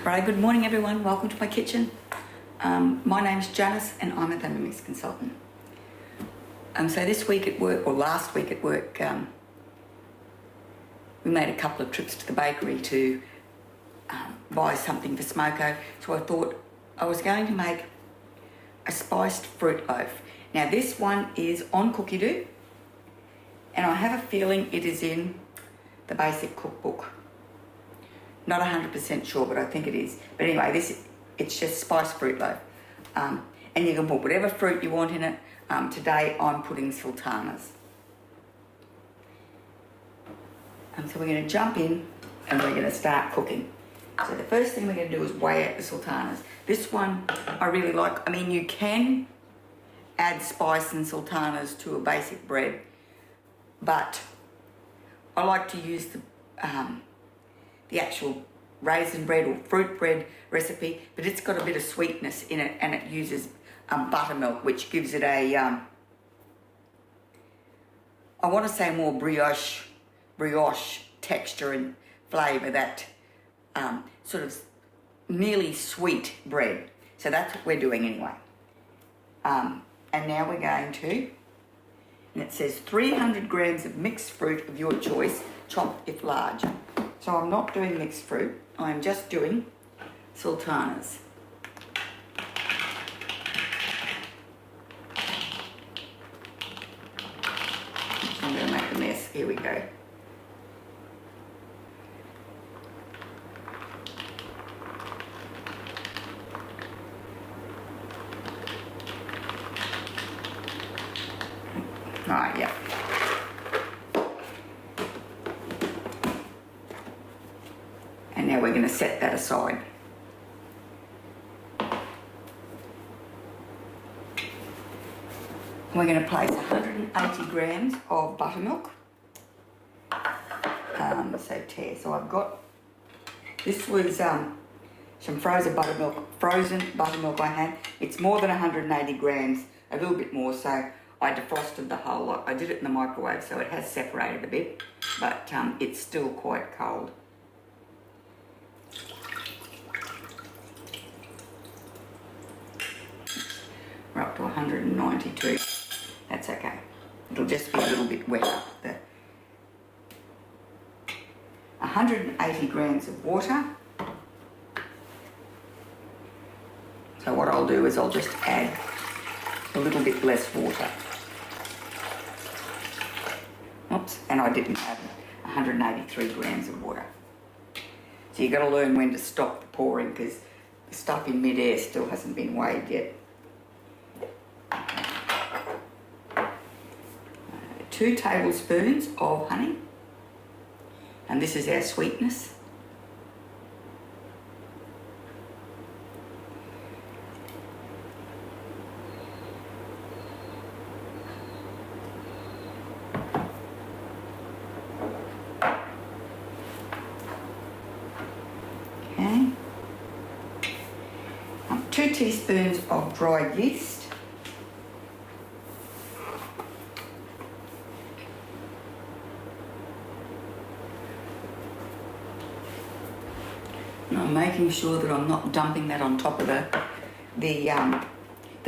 Right, good morning everyone, welcome to my kitchen. My name's Janice and I'm a Thermomix consultant. So this week at work, or last week at work, we made a couple of trips to the bakery to buy something for Smoko. So I thought I was going to make a spiced fruit loaf. Now this one is on Cookie Do, and I have a feeling it is in the basic cookbook. Not 100% sure, but I think it is. But anyway, it's just spiced fruit loaf. And you can put whatever fruit you want in it. Today I'm putting sultanas. So we're going to jump in and we're going to start cooking. So the first thing we're going to do is weigh out the sultanas. This one I really like. I mean, you can add spice and sultanas to a basic bread, but I like to use the actual raisin bread or fruit bread recipe, but it's got a bit of sweetness in it, and it uses buttermilk, which gives it a I want to say more brioche texture and flavour, that sort of nearly sweet bread. So that's what we're doing anyway. And now we're going to, and it says 300 grams of mixed fruit of your choice, chopped if large. So I'm not doing mixed fruit, I'm just doing sultanas. I'm going to make a mess. Here we go. Alright, yeah. And now we're going to set that aside. We're going to place 180 grams of buttermilk. So I've got, this was some frozen buttermilk I had. It's more than 180 grams, a little bit more, so I defrosted the whole lot. I did it in the microwave, so it has separated a bit, but it's still quite cold. We're up to 192. That's okay. It'll just be a little bit wet up there. 180 grams of water. So what I'll do is I'll just add a little bit less water. Oops, and I didn't add 183 grams of water. So you've got to learn when to stop the pouring, because the stuff in mid-air still hasn't been weighed yet. 2 tablespoons of honey, and this is our sweetness. Okay. 2 teaspoons of dried yeast. I'm making sure that I'm not dumping that on top of the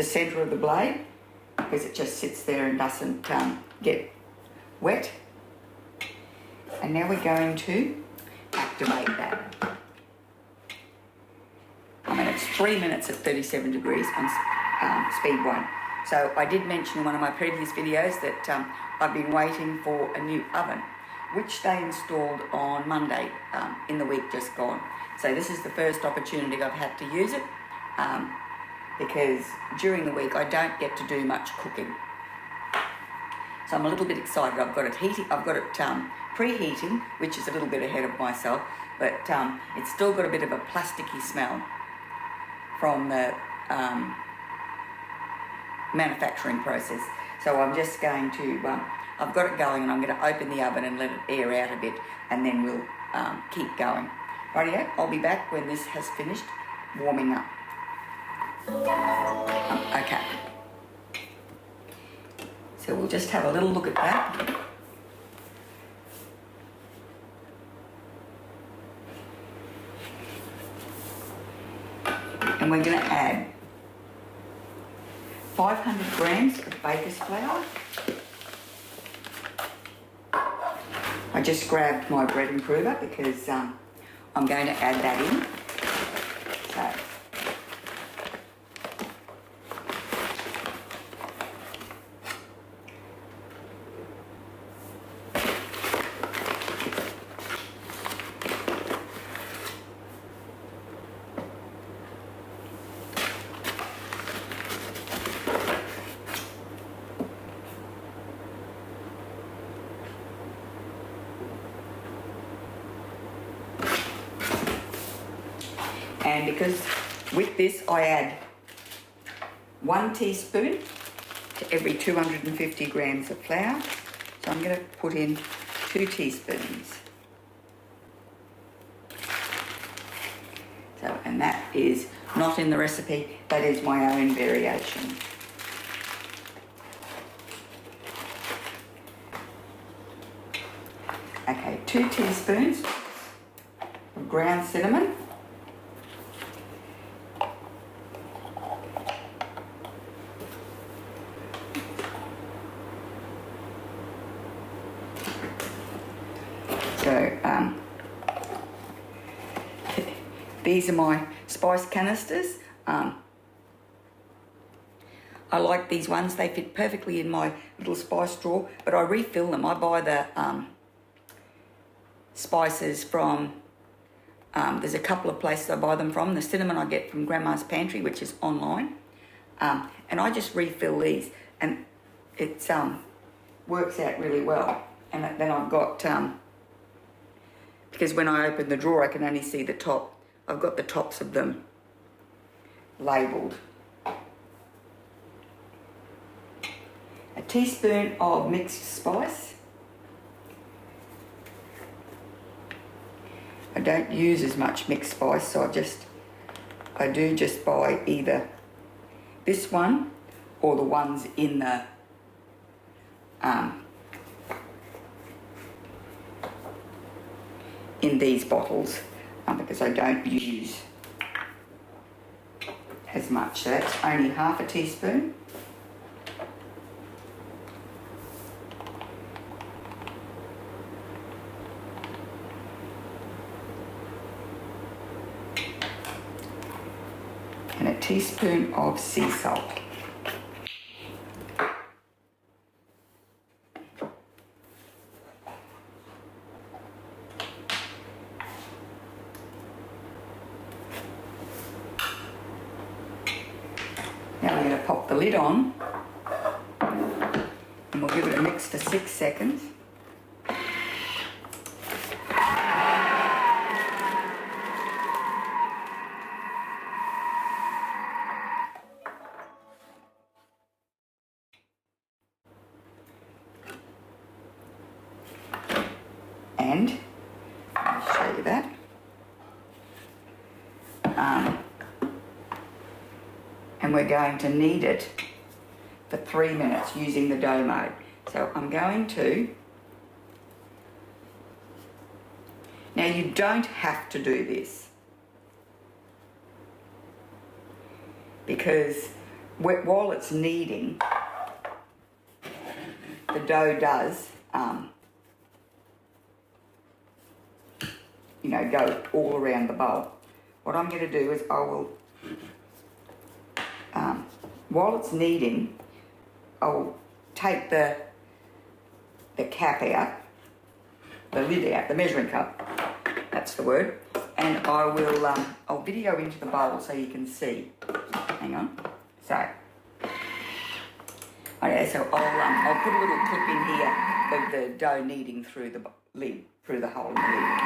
centre of the blade, because it just sits there and doesn't get wet. And now we're going to activate that. I mean, it's 3 minutes at 37 degrees on speed 1. So I did mention in one of my previous videos that I've been waiting for a new oven, which they installed on Monday in the week just gone. So this is the first opportunity I've had to use it, because during the week I don't get to do much cooking. So I'm a little bit excited. I've got it preheating, which is a little bit ahead of myself, but it's still got a bit of a plasticky smell from the manufacturing process. So I'm just going to, I've got it going, and I'm going to open the oven and let it air out a bit, and then we'll keep going. Rightio, I'll be back when this has finished warming up. Okay. So we'll just have a little look at that. And we're going to add 500 grams of baker's flour. I just grabbed my bread improver because I'm going to add that in. So, and because with this I add 1 teaspoon to every 250 grams of flour. So I'm going to put in 2 teaspoons. So, and that is not in the recipe, that is my own variation. Okay, 2 teaspoons of ground cinnamon. So, these are my spice canisters. I like these ones. They fit perfectly in my little spice drawer, but I refill them. I buy the spices from, there's a couple of places I buy them from. The cinnamon I get from Grandma's Pantry, which is online. And I just refill these, and it works out really well. And then I've got, because when I open the drawer I can only see the top. I've got the tops of them labelled. A teaspoon of mixed spice. I don't use as much mixed spice, so I do just buy either this one or the ones in the in these bottles, because I don't use as much. So that's only half a teaspoon. And a teaspoon of sea salt. Now we're going to pop the lid on and we'll give it a mix for 6 seconds. And I'll show you that. And we're going to knead it for 3 minutes using the dough mode. So I'm going to... Now you don't have to do this, because while it's kneading, the dough does, you know, go all around the bowl. What I'm going to do is I will, while it's kneading, I'll take the cap out, the lid out, the measuring cup, that's the word, and I will, I'll video into the bowl so you can see. Hang on. So, okay, so I'll put a little clip in here of the dough kneading through the lid, through the hole in the lid.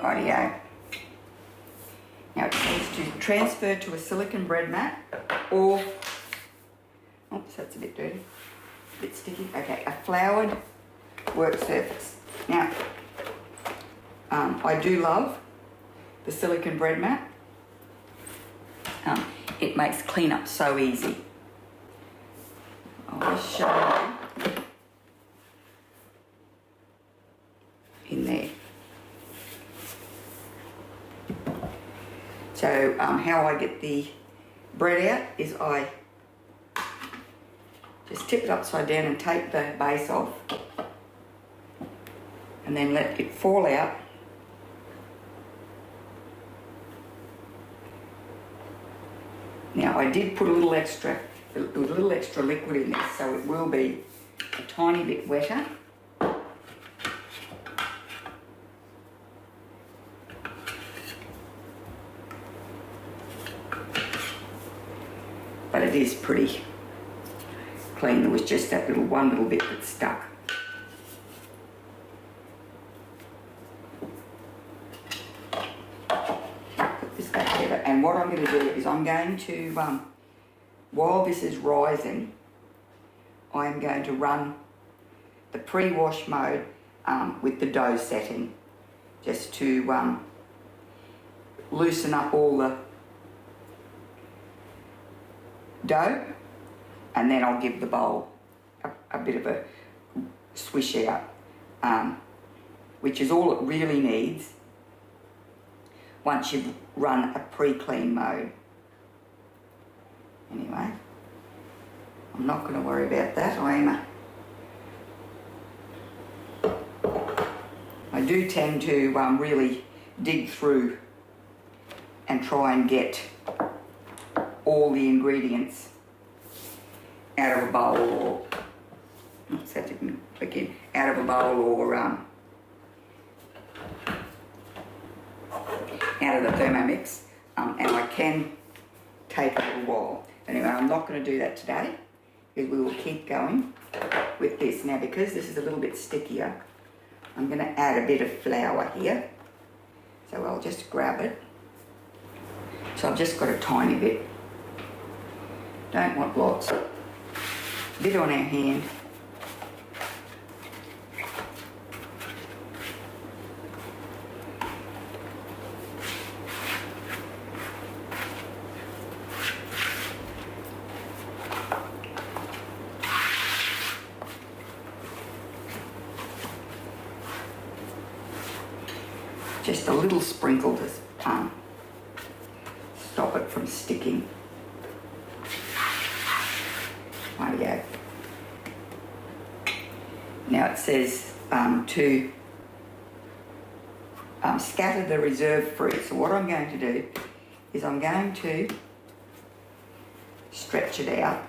Rightio. Now it says to transfer to a silicone bread mat or, oops, that's a bit dirty, a bit sticky. Okay, a floured work surface. Now, I do love the silicone bread mat. It makes cleanup so easy. I'll just show you in there. So how I get the bread out is I just tip it upside down and take the base off and then let it fall out. Now I did put a little extra liquid in this, so it will be a tiny bit wetter. But it is pretty clean. There was just that one little bit that stuck. Put this back together, and what I'm going to do is I'm going to, while this is rising, I'm going to run the pre-wash mode with the dough setting, just to loosen up all the dough, and then I'll give the bowl a bit of a swish out, which is all it really needs once you've run a pre-clean mode. Anyway, I'm not going to worry about that. I do tend to really dig through and try and get all the ingredients out of a bowl, or out of a bowl, or out of the Thermomix, and I can take a little while. Anyway, I'm not going to do that today, because we will keep going with this. Now, because this is a little bit stickier, I'm going to add a bit of flour here. So I'll just grab it. So I've just got a tiny bit. Don't want lots. A bit on our hand. Just a little sprinkle to stop it from sticking. There we go. Now it says to scatter the reserved fruit. So what I'm going to do is I'm going to stretch it out,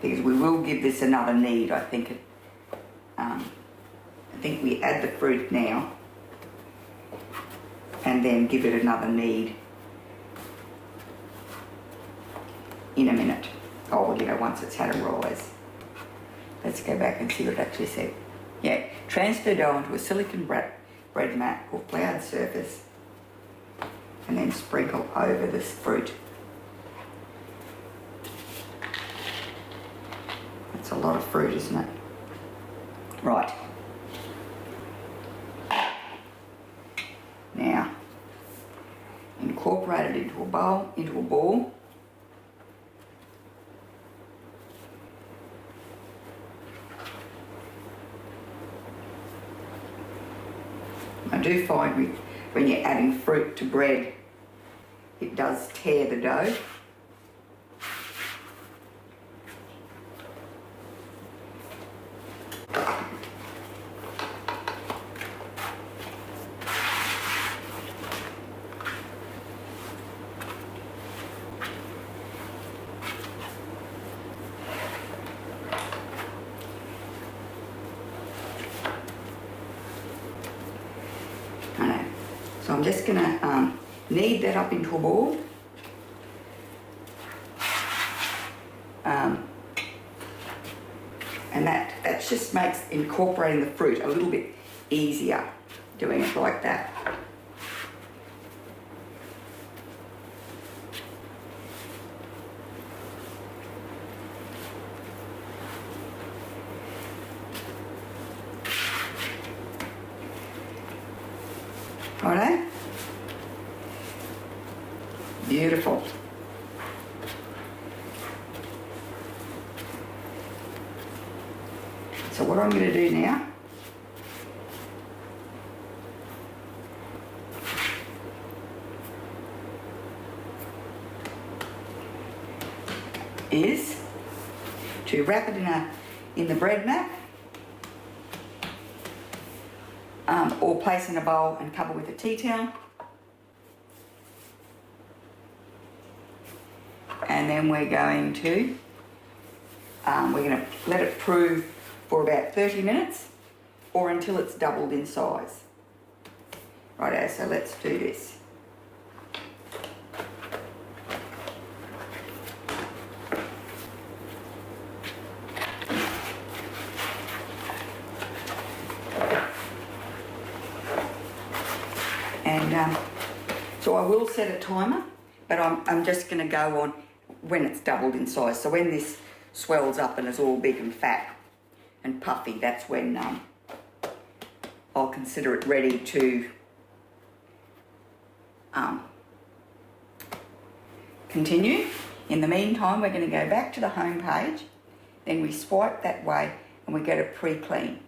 because we will give this another knead. I think we add the fruit now and then give it another knead in a minute. Oh, you know, once it's had a rise. Let's go back and see what it actually said. Yeah, transfer dough onto a silicone bread mat or floured surface and then sprinkle over this fruit. That's a lot of fruit, isn't it? Right. Now, incorporate it into a bowl, into a ball. I do find when you're adding fruit to bread, it does tear the dough. So I'm just going to knead that up into a ball. And that just makes incorporating the fruit a little bit easier doing it like that. Righto? Beautiful. So what I'm going to do now is to wrap it in the bread mat, or place in a bowl and cover with a tea towel. And then we're going to let it prove for about 30 minutes or until it's doubled in size. Righto, so let's do this. And so I will set a timer, but I'm just going to go on when it's doubled in size. So when this swells up and is all big and fat and puffy, that's when I'll consider it ready to continue. In the meantime, we're going to go back to the home page, then we swipe that way and we go to pre-clean.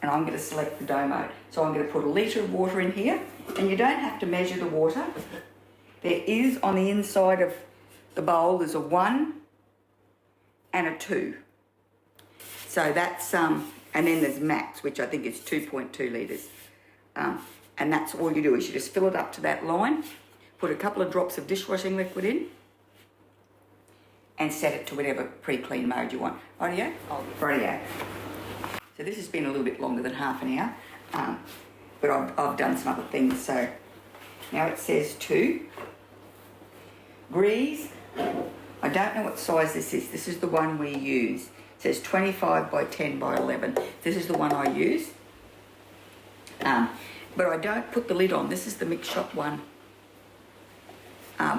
And I'm going to select the dough mode. So I'm going to put a litre of water in here, and you don't have to measure the water. There is on the inside of the bowl, there's a 1 and a 2. So that's, and then there's max, which I think is 2.2 litres. And that's all you do, is you just fill it up to that line, put a couple of drops of dishwashing liquid in, and set it to whatever pre-clean mode you want. Rightio? Rightio. So this has been a little bit longer than half an hour, but I've done some other things. So now it says to grease. I don't know what size this is. This is the one we use. It says 25 by 10 by 11. This is the one I use. But I don't put the lid on. This is the mix shop one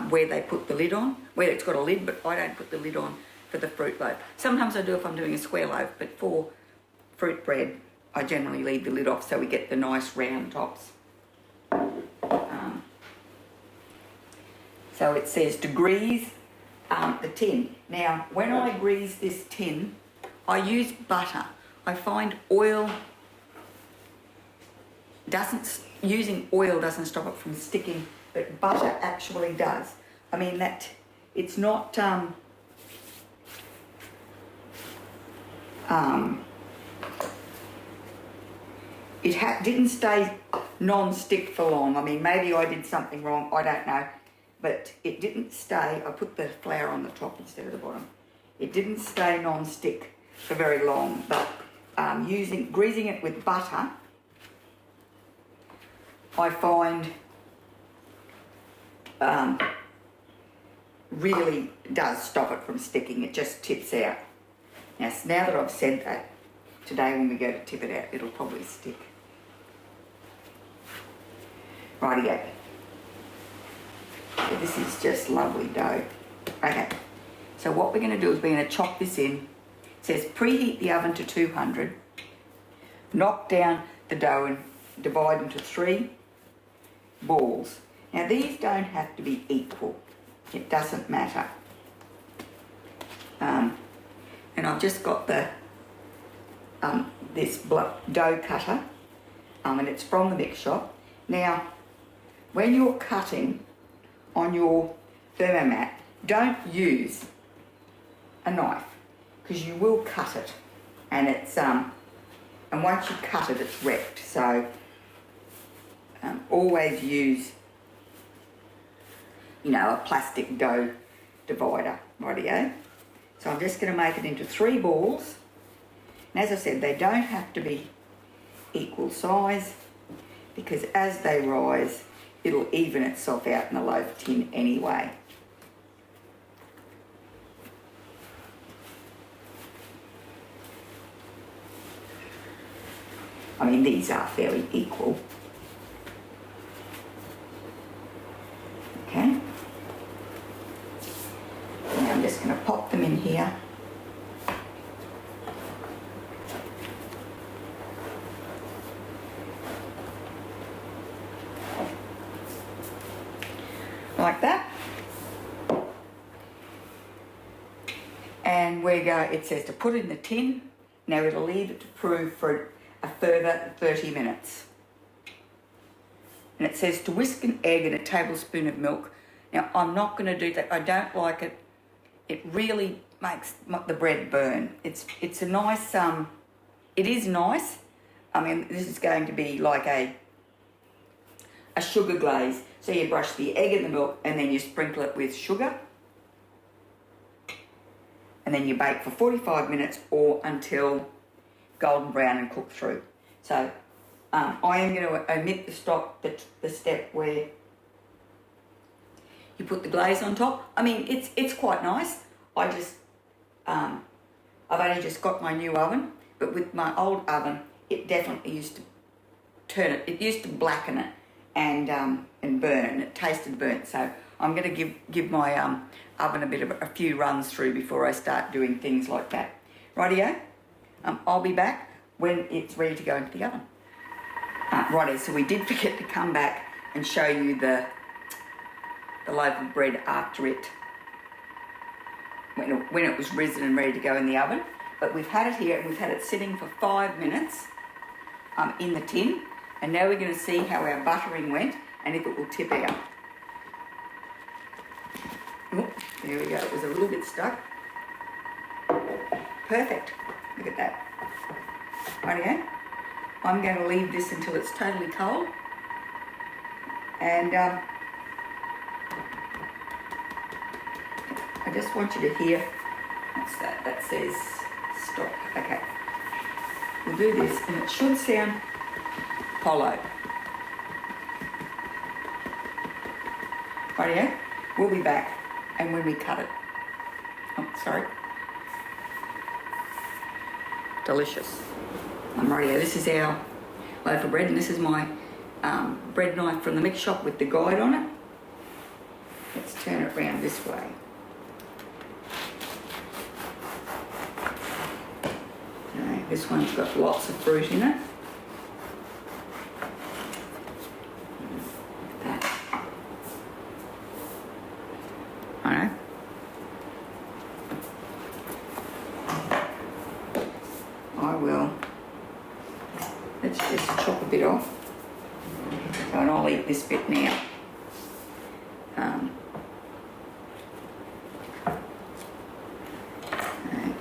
where they put the lid on, where it's got a lid, but I don't put the lid on for the fruit loaf. Sometimes I do if I'm doing a square loaf, but for fruit bread, I generally leave the lid off so we get the nice round tops. So it says to grease the tin. Now, when I grease this tin, I use butter. I find using oil doesn't stop it from sticking, but butter actually does. I mean, that it's not it didn't stay non-stick for long. I mean, maybe I did something wrong, I don't know. But it didn't stay, I put the flour on the top instead of the bottom. It didn't stay non-stick for very long, but greasing it with butter, I find really does stop it from sticking. It just tips out. Now that I've said that, today when we go to tip it out, it'll probably stick. Rightio. So this is just lovely dough. Okay, so what we're going to do is we're going to chop this in. It says preheat the oven to 200, knock down the dough and divide into 3 balls. Now these don't have to be equal. It doesn't matter. And I've just got the this dough cutter, and it's from the mix shop. Now, when you're cutting on your Thermomat, don't use a knife, because you will cut it, and it's and once you cut it, it's wrecked. So always use, a plastic dough divider. Rightio. So I'm just going to make it into 3 balls. And as I said, they don't have to be equal size, because as they rise, it'll even itself out in the loaf tin anyway. I mean, these are fairly equal. Okay. Now I'm just going to pop them in here. Like that. And we go, it says to put in the tin. Now it'll leave it to prove for a further 30 minutes. And it says to whisk an egg and a tablespoon of milk. Now I'm not going to do that. I don't like it. It really makes the bread burn. It's a nice, it is nice. I mean, this is going to be like a sugar glaze. So you brush the egg in the milk and then you sprinkle it with sugar. And then you bake for 45 minutes or until golden brown and cook through. So I am going to omit the step where you put the glaze on top. I mean, it's quite nice. I just, I've only just got my new oven, but with my old oven, it definitely used to turn it. It used to blacken it and burn, and it tasted burnt. So I'm going to give my oven a few runs through before I start doing things like that. Rightio, I'll be back when it's ready to go into the oven. Righto, so we did forget to come back and show you the loaf of bread after it, when it was risen and ready to go in the oven. But we've had it here and we've had it sitting for 5 minutes in the tin. And now we're going to see how our buttering went and if it will tip out. Oh, there we go, it was a little bit stuck. Perfect, look at that. Rightio, I'm going to leave this until it's totally cold. And I just want you to hear, what's that? That says stop. Okay, we'll do this and it should sound hollow. Rightio, we'll be back and when we cut it. Oh, sorry. Delicious. Rightio, this is our loaf of bread and this is my bread knife from the mix shop with the guide on it. Let's turn it around this way. Okay, this one's got lots of fruit in it. I will, let's just chop a bit off. And I'll eat this bit now. Okay.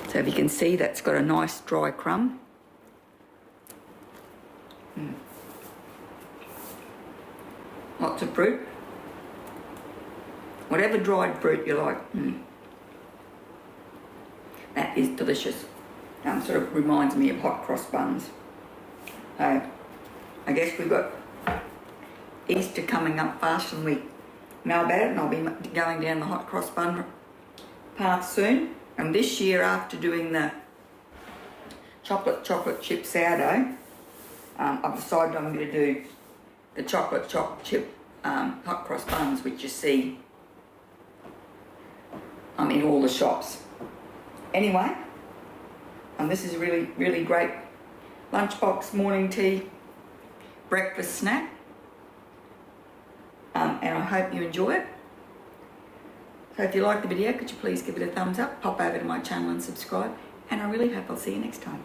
So if you can see, that's got a nice dry crumb. Lots of fruit. Whatever dried fruit you like. That is delicious. Sort of reminds me of hot cross buns. So I guess we've got Easter coming up fast and we know about it, and I'll be going down the hot cross bun path soon. And this year, after doing the chocolate chip sourdough, I've decided I'm going to do the chocolate chip hot cross buns, which you see in all the shops. Anyway, this is a really, really great lunchbox, morning tea, breakfast snack. And I hope you enjoy it. So if you like the video, could you please give it a thumbs up, pop over to my channel and subscribe. And I really hope I'll see you next time.